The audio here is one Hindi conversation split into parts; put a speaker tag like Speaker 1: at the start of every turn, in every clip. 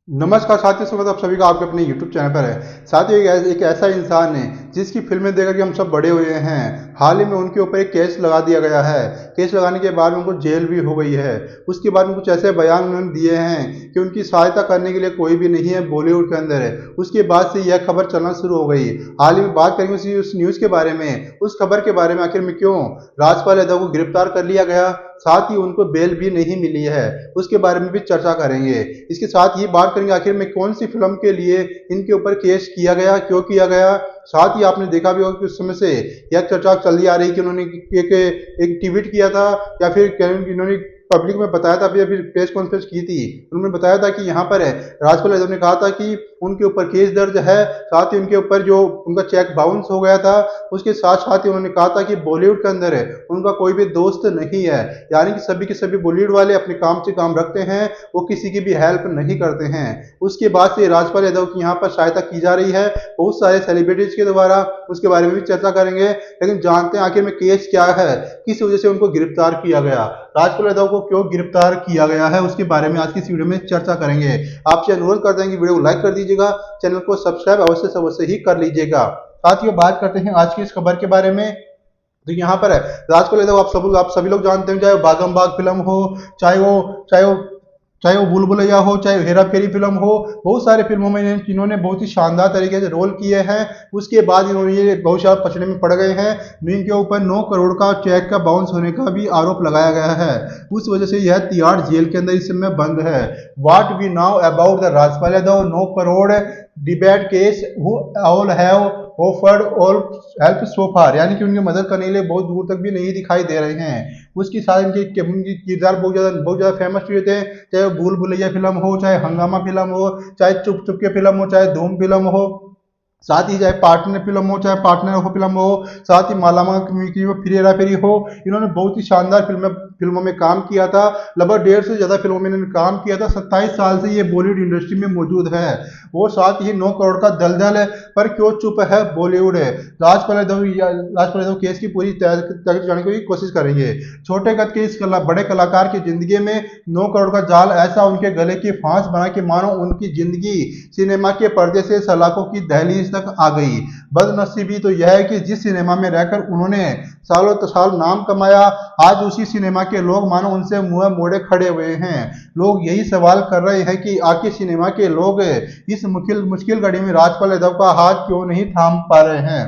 Speaker 1: नमस्कार साथियों, स्वागत आप सभी का आपके अपने YouTube चैनल पर है। साथियों, एक ऐसा इंसान है जिसकी फिल्में देखकर के हम सब बड़े हुए हैं। हाल ही में उनके ऊपर एक केस लगा दिया गया है। केस लगाने के बाद में उनको जेल भी हो गई है। उसके बाद में कुछ ऐसे बयान उन्होंने दिए हैं कि उनकी सहायता करने के लिए कोई भी नहीं है बॉलीवुड के अंदर है। उसके बाद से यह खबर चलना शुरू हो गई। हाल ही में बात करेंगे उस न्यूज़ के बारे में, उस खबर के बारे में, आखिर में क्यों राजपाल यादव को गिरफ्तार कर लिया गया, साथ ही उनको बेल भी नहीं मिली है, उसके बारे में भी चर्चा करेंगे। इसके साथ ही बात करेंगे आखिर में कौन सी फिल्म के लिए इनके ऊपर केस किया गया, क्यों किया गया। साथ ही आपने देखा भी होगा कि उस समय से यह चर्चा चली आ रही कि उन्होंने एक ट्वीट किया था, या फिर इन्होंने पब्लिक में बताया था, फिर प्रेस कॉन्फ्रेंस की थी, उन्होंने बताया था कि यहाँ पर है राजपाल यादव ने कहा था कि उनके ऊपर केस दर्ज है। साथ ही उनके ऊपर जो उनका चेक बाउंस हो गया था, उसके साथ साथ ही उन्होंने कहा था कि बॉलीवुड के अंदर है उनका कोई भी दोस्त नहीं है, यानी कि सभी के सभी बॉलीवुड वाले अपने काम से काम रखते हैं, वो किसी की भी हेल्प नहीं करते हैं। उसके बाद से राजपाल यादव की यहाँ पर सहायता की जा रही है बहुत सारे सेलिब्रिटीज के द्वारा, उसके बारे में भी चर्चा करेंगे। लेकिन जानते हैं आखिर में केस क्या है, किस वजह से उनको गिरफ्तार किया गया, राजपाल यादव को क्यों गिरफ्तार किया गया है, उसके बारे में आज की इस वीडियो में चर्चा करेंगे। आपसे अनुरोध करते हैं कि वीडियो को लाइक कर दीजिएगा, चैनल को सब्सक्राइब अवश्य से अवश्य ही कर लीजिएगा। साथियों, बात करते हैं आज की इस खबर के बारे में। तो यहाँ पर है राजपाल यादव, आप सभी लोग जानते हैं, चाहे वो बागम बाग फिल्म हो, चाहे वो चाहे वो भूल भुलैया हो, चाहे हेरा फेरी फिल्म हो, बहुत सारे फिल्मों में इन्होंने बहुत ही शानदार तरीके से रोल किए हैं। उसके बाद इन्होंने ये बहुत सारा पछड़े में पड़ गए हैं। इनके ऊपर 9 करोड़ का चेक का बाउंस होने का भी आरोप लगाया गया है। उस वजह से यह तिहाड़ जेल के अंदर इस समय बंद है। What we now about the Rajpal Yadav 9 crore debate case who all have offered all help so far, यानी कि उनकी मदद करने के लिए बहुत दूर तक भी नहीं दिखाई दे रहे हैं। उसकी साथ इनके किरदार बहुत ज़्यादा फेमस हुए थे, चाहे भूल भुलैया फिल्म हो, चाहे हंगामा फिल्म हो, चाहे चुप चुप के फिल्म हो, चाहे धूम फिल्म हो, साथ ही चाहे पार्टनर फिल्म हो, चाहे पार्टनर हो फिल्म हो, साथ ही मालामाल की हो, फिर हेरा फेरी हो। इन्होंने बहुत ही शानदार फिल्मों में काम किया था। लगभग 150 से ज्यादा फिल्मों में इन्होंने काम किया था। 27 साल से ये बॉलीवुड इंडस्ट्री में मौजूद है। वो साथ ही 9 करोड़ का दलदल है, पर क्यों चुप है बॉलीवुड है। राजपाल यादव केस की पूरी तरीके जाने की कोशिश करेंगे। छोटे कद के इस बड़े कलाकार की जिंदगी में 9 करोड़ का जाल ऐसा उनके गले की फांस बना कि मानो उनकी जिंदगी सिनेमा के पर्दे से सलाखों की दहलीज तक आ गई। बदनसीबी तो यह है कि जिस सिनेमा में रहकर उन्होंने सालों साल नाम कमाया, आज उसी सिनेमा के लोग मानो उनसे मुंह मोड़े खड़े हुए हैं। लोग यही सवाल कर रहे हैं कि आखिर सिनेमा के लोग इस मुश्किल मुश्किल घड़ी में राजपाल यादव का हाथ क्यों नहीं थाम पा रहे हैं।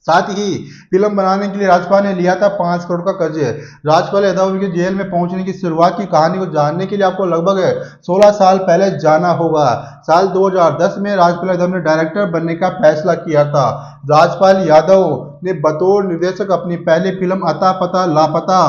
Speaker 1: साथ ही फिल्म बनाने के लिए राजपाल ने लिया था 5 करोड़ का कर्ज। राजपाल यादव के जेल में पहुंचने की शुरुआत की कहानी को जानने के लिए आपको लगभग 16 साल पहले जाना होगा। साल 2010 में राजपाल यादव ने डायरेक्टर बनने का फैसला किया था। राजपाल यादव ने बतौर निर्देशक अपनी पहली फिल्म अता पता लापता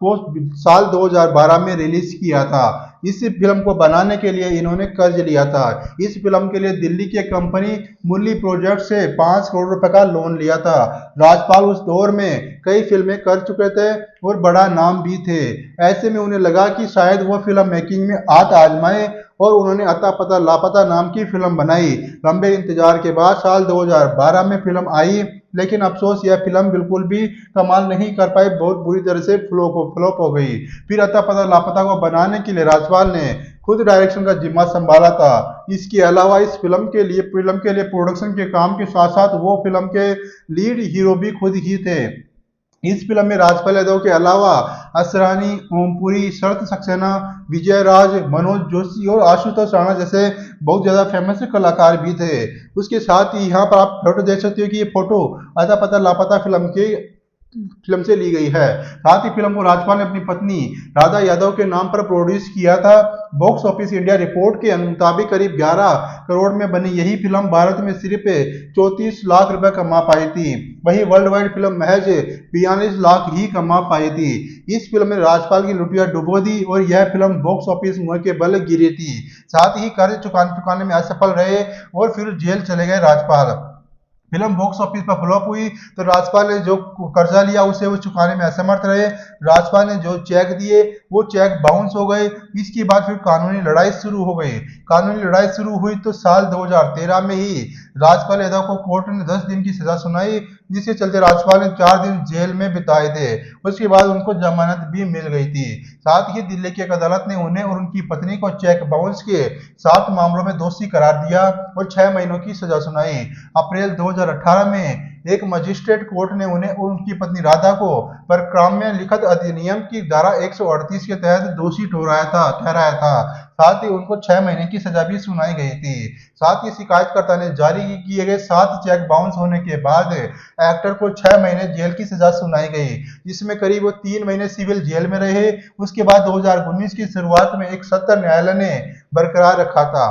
Speaker 1: को साल 2012 में रिलीज किया था। इस फिल्म को बनाने के लिए इन्होंने कर्ज लिया था। इस फिल्म के लिए दिल्ली की कंपनी मुरली प्रोजेक्ट से 5 करोड़ रुपए का लोन लिया था। राजपाल उस दौर में कई फिल्में कर चुके थे और बड़ा नाम भी थे। ऐसे में उन्हें लगा कि शायद वो फिल्म मेकिंग में हाथ आजमाए, और उन्होंने अता पता लापता नाम की फिल्म बनाई। लंबे इंतजार के बाद साल 2012 में फिल्म आई, लेकिन अफसोस यह फिल्म बिल्कुल भी कमाल नहीं कर पाई, बहुत बुरी तरह से फ्लॉप हो गई। फिर अता पता लापता को बनाने के लिए राजपाल ने खुद डायरेक्शन का जिम्मा संभाला था। इसके अलावा इस फिल्म के लिए प्रोडक्शन के काम के साथ साथ वो फिल्म के लीड हीरो भी खुद ही थे। इस फिल्म में राजपाल यादव के अलावा असरानी, ओमपुरी, शरत सक्सेना, विजय राज, मनोज जोशी और आशुतोष राणा जैसे बहुत ज्यादा फेमस कलाकार भी थे। उसके साथ ही यहाँ पर आप फोटो देख सकते हो कि ये फोटो अता पता लापता फिल्म से ली गई है। साथ ही फिल्म को राजपाल ने अपनी पत्नी राधा यादव के नाम पर प्रोड्यूस किया था। बॉक्स ऑफिस इंडिया रिपोर्ट के मुताबिक करीब 11 करोड़ में बनी यही फिल्म भारत में सिर्फ 34 लाख रुपए कमा पाई थी। वहीं वर्ल्ड वाइड फिल्म महज 42 लाख ही कमा पाई थी। इस फिल्म में राजपाल की लुटिया डुबो दी और यह फिल्म बॉक्स ऑफिस मुंह के बल गिरी थी। साथ ही कर्ज चुकाने में असफल रहे और फिर जेल चले गए राजपाल। फिल्म बॉक्स ऑफिस पर फ्लॉप हुई तो राजपाल ने जो कर्जा लिया उसे वो चुकाने में असमर्थ रहे। राजपाल ने जो चेक दिए वो चेक बाउंस हो गए। इसके बाद फिर कानूनी लड़ाई शुरू हो गई। कानूनी लड़ाई शुरू हुई तो साल 2013 में ही राजपाल यादव को कोर्ट ने 10 दिन की सजा सुनाई, जिसके चलते राजपाल ने 4 दिन जेल में बिताए थे। उसके बाद उनको जमानत भी मिल गई थी। साथ ही दिल्ली की एक अदालत ने उन्हें और उनकी पत्नी को चेक बाउंस के 7 मामलों में दोषी करार दिया और 6 महीनों की सजा सुनाई। अप्रैल 2018 में एक मजिस्ट्रेट कोर्ट ने उन्हें और उनकी पत्नी राधा को परक्राम्य लिखित अधिनियम की धारा 138 के तहत दोषी ठहराया था। साथ ही उनको 6 महीने की सजा भी सुनाई गई थी। साथ ही शिकायतकर्ता ने जारी किए गए 7 चेक बाउंस होने के बाद एक्टर को 6 महीने जेल की सजा सुनाई गई, जिसमें करीब वो 3 महीने सिविल जेल में रहे। उसके बाद 2019 की शुरुआत में एक सत्र न्यायालय ने बरकरार रखा था।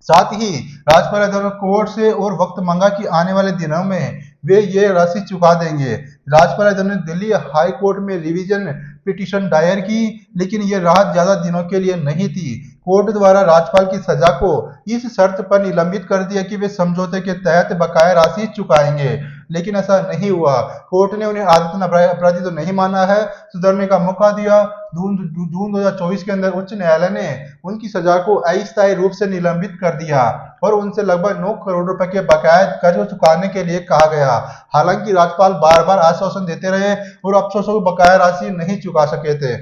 Speaker 1: साथ ही राजपाल यादव ने कोर्ट से और वक्त मांगा कि आने वाले दिनों में वे ये राशि चुका देंगे। राजपाल यादव ने दिल्ली हाई कोर्ट में रिवीजन पिटीशन दायर की, लेकिन ये राहत ज्यादा दिनों के लिए नहीं थी। कोर्ट द्वारा राजपाल की सजा को इस शर्त पर निलंबित कर दिया कि वे समझौते के तहत बकाया राशि चुकाएंगे, लेकिन ऐसा नहीं हुआ। कोर्ट ने उन्हें आदतन अपराधी तो नहीं माना है, सुधरने का मौका दिया। जून 2024 के अंदर उच्च न्यायालय ने उनकी सजा को अस्थायी रूप से निलंबित कर दिया और उनसे लगभग 9 करोड़ रुपए के बकाया कर्ज चुकाने के लिए कहा गया। हालांकि राज्यपाल बार बार आश्वासन देते रहे और अफसोसों को बकाया राशि नहीं चुका सके थे।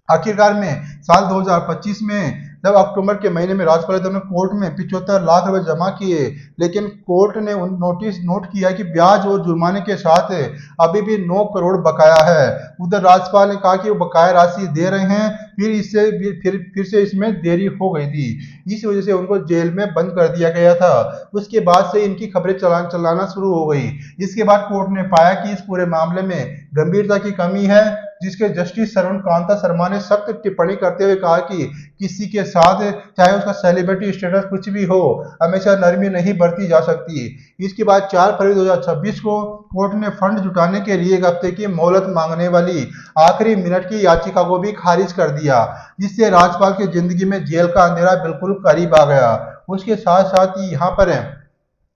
Speaker 1: आखिरकार में साल 2025 में जब अक्टूबर के महीने में राजपाल यादव ने कोर्ट में 75 लाख रुपए जमा किए, लेकिन कोर्ट ने नोट किया कि ब्याज और जुर्माने के साथ अभी भी 9 करोड़ बकाया है। उधर राज्यपाल ने कहा कि वो बकाया राशि दे रहे हैं, फिर से इसमें देरी हो गई थी। इस वजह से उनको जेल में बंद कर दिया गया था। उसके बाद से इनकी खबरें चलाना शुरू हो गई। इसके बाद कोर्ट ने पाया कि इस पूरे मामले में गंभीरता की कमी है, जिसके जस्टिस श्रवण कांता शर्मा ने सख्त टिप्पणी करते हुए कहा कि किसी के साथ चाहे उसका सेलिब्रिटी स्टेटस कुछ भी हो, हमेशा नरमी नहीं बरती जा सकती। इसके बाद 4 फरवरी 2026 को कोर्ट ने फंड जुटाने के लिए 1 हफ्ते की मोहलत मांगने वाली आखिरी मिनट की याचिका को भी खारिज कर दिया, जिससे राज्यपाल की जिंदगी में जेल का अंधेरा बिल्कुल करीब आ गया। उसके साथ साथ ही यहाँ पर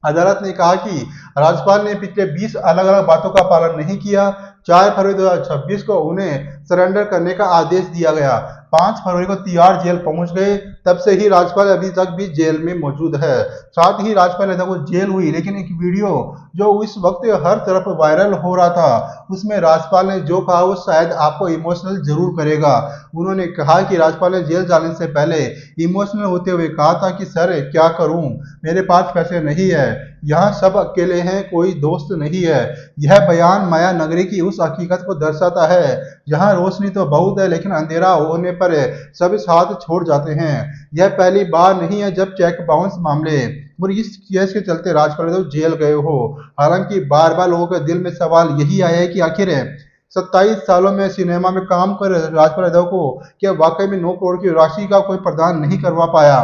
Speaker 1: अदालत ने कहा कि राज्यपाल ने पिछले 20 अलग अलग बातों का पालन नहीं किया। 4 फरवरी 2026 को उन्हें सरेंडर करने का आदेश दिया गया। 5 फरवरी को तिहाड़ जेल पहुंच गए। तब से ही राज्यपाल अभी तक भी जेल में मौजूद है। साथ ही राज्यपाल यादव को जेल हुई, लेकिन एक वीडियो जो इस वक्त हर तरफ वायरल हो रहा था, उसमें राज्यपाल ने जो कहा वो शायद आपको इमोशनल जरूर करेगा। उन्होंने कहा कि राज्यपाल ने जेल जाने से पहले इमोशनल होते हुए कहा था कि सर क्या करूं, मेरे पास पैसे नहीं है, यहाँ सब अकेले हैं, कोई दोस्त नहीं है। यह बयान माया नगरी की उस हकीकत को दर्शाता है जहाँ रोशनी तो बहुत है, लेकिन अंधेरा होने पर सब साथ छोड़ जाते हैं। यह पहली बार नहीं है जब चेक बाउंस मामले और इस केस के चलते राज्यपाल यादव जेल गए हो। हालांकि बार बार लोगों के दिल में सवाल यही आया है कि आखिर 27 सालों में सिनेमा में काम कर राज्यपाल यादव को क्या वाकई में 9 करोड़ की राशि का कोई प्रदान नहीं करवा पाया।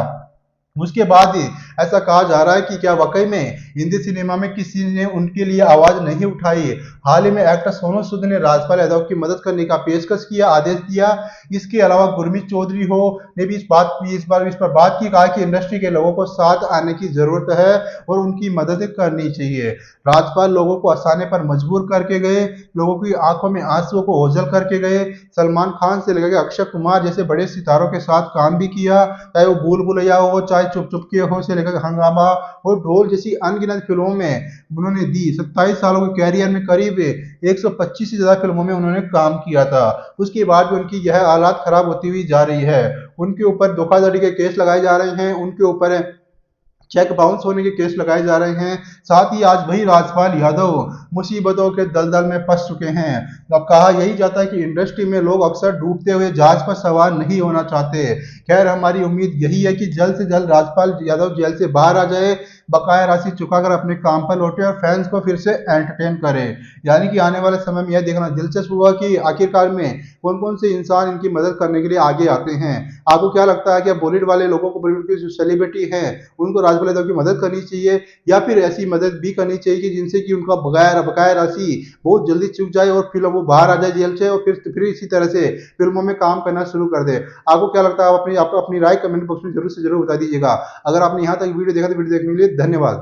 Speaker 1: उसके बाद ही ऐसा कहा जा रहा है कि क्या वाकई में हिंदी सिनेमा में किसी ने उनके लिए आवाज नहीं उठाई। हाल ही में एक्टर सोनू सूद ने राज्यपाल यादव की मदद करने का पेशकश किया, आदेश दिया। इसके अलावा गुरमीत चौधरी हो ने भी इस पर बात की, कहा कि इंडस्ट्री के लोगों को साथ आने की जरूरत है और उनकी मदद करनी चाहिए। राज्यपाल लोगों को हंसाने पर मजबूर करके गए, लोगों की आंखों में आंसुओं को ओझल करके गए। सलमान खान से लेकर अक्षय कुमार जैसे बड़े सितारों के साथ काम भी किया, चाहे वो भूल भुलैया हो, चाहे चुप चुप के हो से लेकर हंगामा और ढोल जैसी अनगिनत फिल्मों में उन्होंने दी। 27 सालों के कैरियर में करीब 125 से ज्यादा फिल्मों में उन्होंने काम किया था। उसके बाद भी उनकी यह हालात खराब होती हुई जा रही है। उनके ऊपर धोखाधड़ी के केस लगाए जा रहे हैं, उनके ऊपर चेक बाउंस होने के केस लगाए जा रहे हैं। साथ ही आज वही राजपाल यादव मुसीबतों के दलदल में फंस चुके हैं। अब कहा यही जाता है कि इंडस्ट्री में लोग अक्सर डूबते हुए जहाज पर सवार नहीं होना चाहते। खैर, हमारी उम्मीद यही है कि जल्द से जल्द राजपाल यादव जेल से बाहर आ जाए, बकाया राशि चुकाकर अपने काम पर लौटे और फैंस को फिर से एंटरटेन करे। यानी कि आने वाले समय में यह देखना दिलचस्प होगा कि आखिरकार में कौन कौन से इंसान इनकी मदद करने के लिए आगे आते हैं। आपको क्या लगता है कि बॉलीवुड वाले लोगों को, बॉलीवुड के जो सेलिब्रिटी हैं, उनको राजपाल यादव की मदद करनी चाहिए या फिर ऐसी मदद भी करनी चाहिए कि जिनसे कि उनका बकाया राशि बहुत जल्दी चुक जाए और फिर वो बाहर आ जाए जेल से और फिर इसी तरह से फिल्मों में काम करना शुरू कर दे। आपको क्या लगता है? आप अपनी राय कमेंट बॉक्स में जरूर से जरूर बता दीजिएगा। अगर आपने यहाँ तक वीडियो देखा तो वीडियो देखने के लिए धन्यवाद।